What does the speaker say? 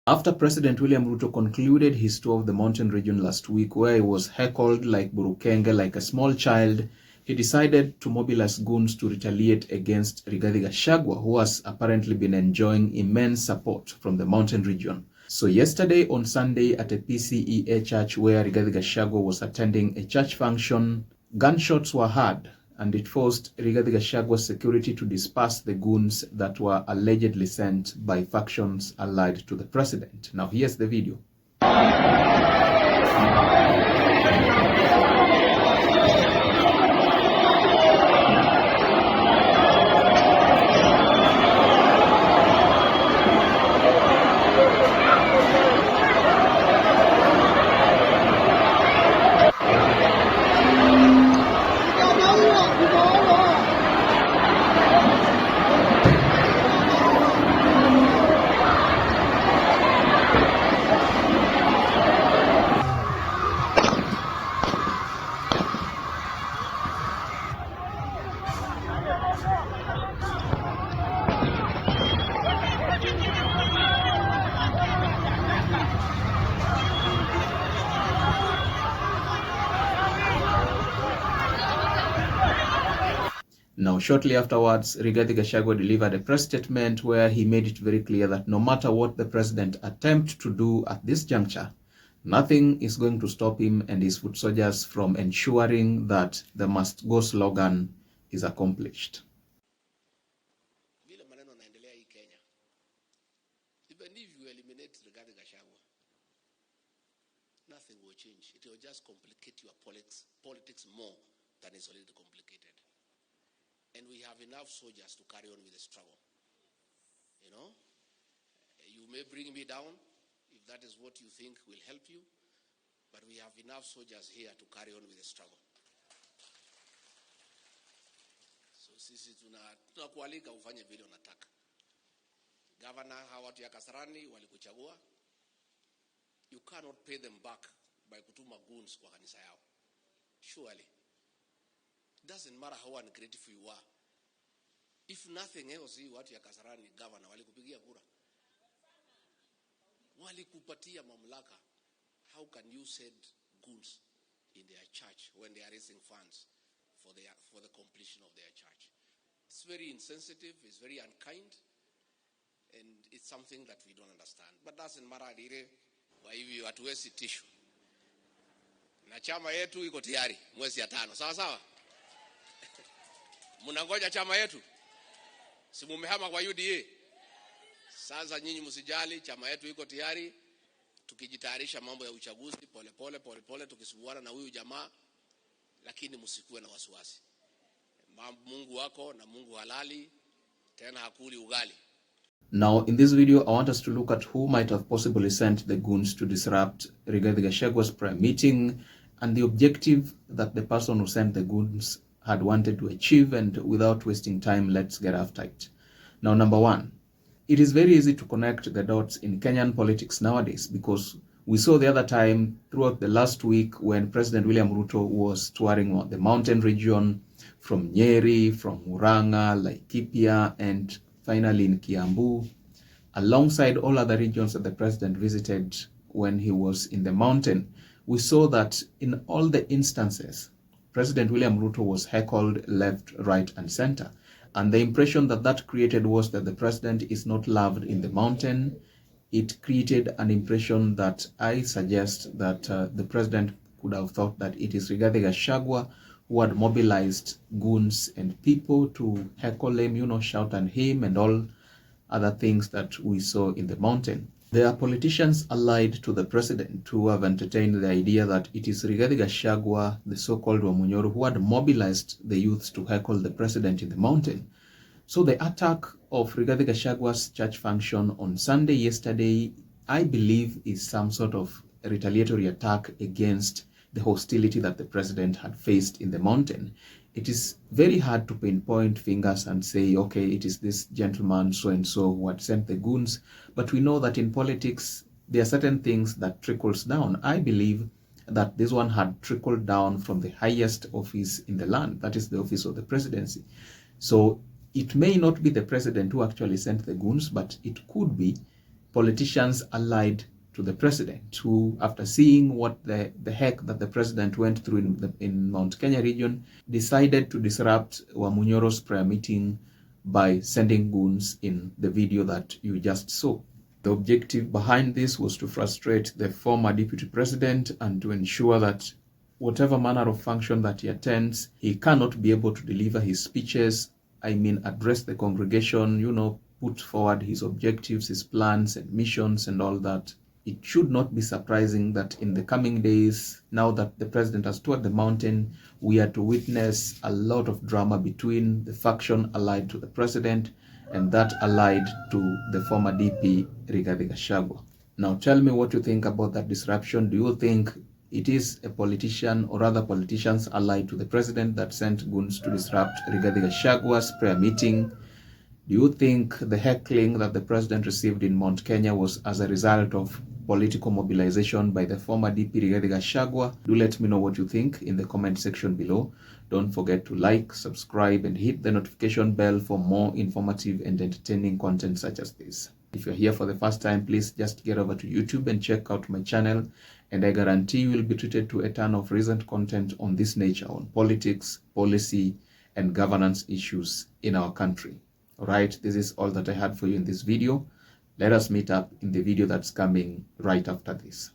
After President William Ruto concluded his tour of the mountain region last week, where he was heckled like Burukenge, like a small child, he decided to mobilize goons to retaliate against Rigathi Gachagua, who has apparently been enjoying immense support from the mountain region. So yesterday on Sunday at a PCEA church where Rigathi Gachagua was attending a church function, gunshots were heard, and it forced Rigathi Gachagua's security to disperse the goons that were allegedly sent by factions allied to the president. Now here's the video. Now, shortly afterwards, Rigathi Gachagua delivered a press statement where he made it very clear that no matter what the president attempts to do at this juncture, nothing is going to stop him and his foot soldiers from ensuring that the must go slogan is accomplished. Even if you eliminate Rigathi Gachagua, nothing will change. It will just complicate your politics more than is already complicated. And we have enough soldiers to carry on with the struggle. You know, you may bring me down if that is what you think will help you, but we have enough soldiers here to carry on with the struggle. So sisi tunakualika ufanye vile unataka. Governor, hawa watu ya Kasarani walikuchagua. You cannot pay them back by kutuma goons kwa kanisa yao. Surely. Doesn't matter how ungrateful you are. If nothing else, watu ya Kasarani governor walikupigia kura, walikupatia mamlaka. How can you send goons in their church when they are raising funds for the completion of their church? It's very insensitive, it's very unkind, and it's something that we don't understand. But doesn't matter lile, kwa hivyo hatuwezi tishu. Na chama yetu iko tayari mwezi ya 5. Sawa sawa? Mnangoja chama yetu? Si mumehama kwa UDA? Sasa nyinyi msijali, chama yetu iko tayari. Tukijitayarisha mambo ya uchaguzi pole tukisubuana na huyu jamaa, lakini msikuwe na wasiwasi. Mungu wako na Mungu halali, tena hakuli ugali. Now, in this video, I want us to look at who might have possibly sent the goons to disrupt Rigathi Gachagua's prayer meeting and the objective that the person who sent the goons had wanted to achieve. And without wasting time, let's get after it. Now, number one, it is very easy to connect the dots in Kenyan politics nowadays, because we saw the other time throughout the last week when President William Ruto was touring the mountain region from Nyeri, from Murang'a, Laikipia, and finally in Kiambu, alongside all other regions that the president visited when he was in the mountain. We saw that in all the instances, President William Ruto was heckled left, right, and center. And the impression that that created was that the president is not loved in the mountain. It created an impression that I suggest that the president could have thought that it is Rigathi Gachagua who had mobilized goons and people to heckle him, shout at him and all other things that we saw in the mountain. There are politicians allied to the president who have entertained the idea that it is Rigathi Gachagua, the so-called Wamunyoro, who had mobilized the youths to heckle the president in the mountain. So the attack of Rigathi Gachagua's church function on Sunday yesterday, I believe, is some sort of retaliatory attack against the hostility that the president had faced in the mountain. It is very hard to pinpoint fingers and say, okay, it is this gentleman so-and-so who had sent the goons. But we know that in politics, there are certain things that trickles down. I believe that this one had trickled down from the highest office in the land, that is the office of the presidency. So it may not be the president who actually sent the goons, but it could be politicians allied to the president, who, after seeing what the heck that the president went through in Mount Kenya region, decided to disrupt Wamunyoro's prayer meeting by sending goons in the video that you just saw. The objective behind this was to frustrate the former deputy president and to ensure that whatever manner of function that he attends, he cannot be able to deliver his speeches, address the congregation, put forward his objectives, his plans and missions and all that. It should not be surprising that in the coming days, now that the president has toured the mountain, we are to witness a lot of drama between the faction allied to the president and that allied to the former DP, Rigathi Gachagua. Now tell me what you think about that disruption. Do you think it is a politician, or rather politicians allied to the president, that sent goons to disrupt Rigathi Gachagua's prayer meeting? Do you think the heckling that the president received in Mount Kenya was as a result of political mobilization by the former DP Rigathi Gachagua? Do let me know what you think in the comment section below. Don't forget to like, subscribe, and hit the notification bell for more informative and entertaining content such as this. If you're here for the first time, please just get over to YouTube and check out my channel, and I guarantee you will be treated to a ton of recent content on this nature, on politics, policy, and governance issues in our country. Alright, this is all that I had for you in this video. Let us meet up in the video that's coming right after this.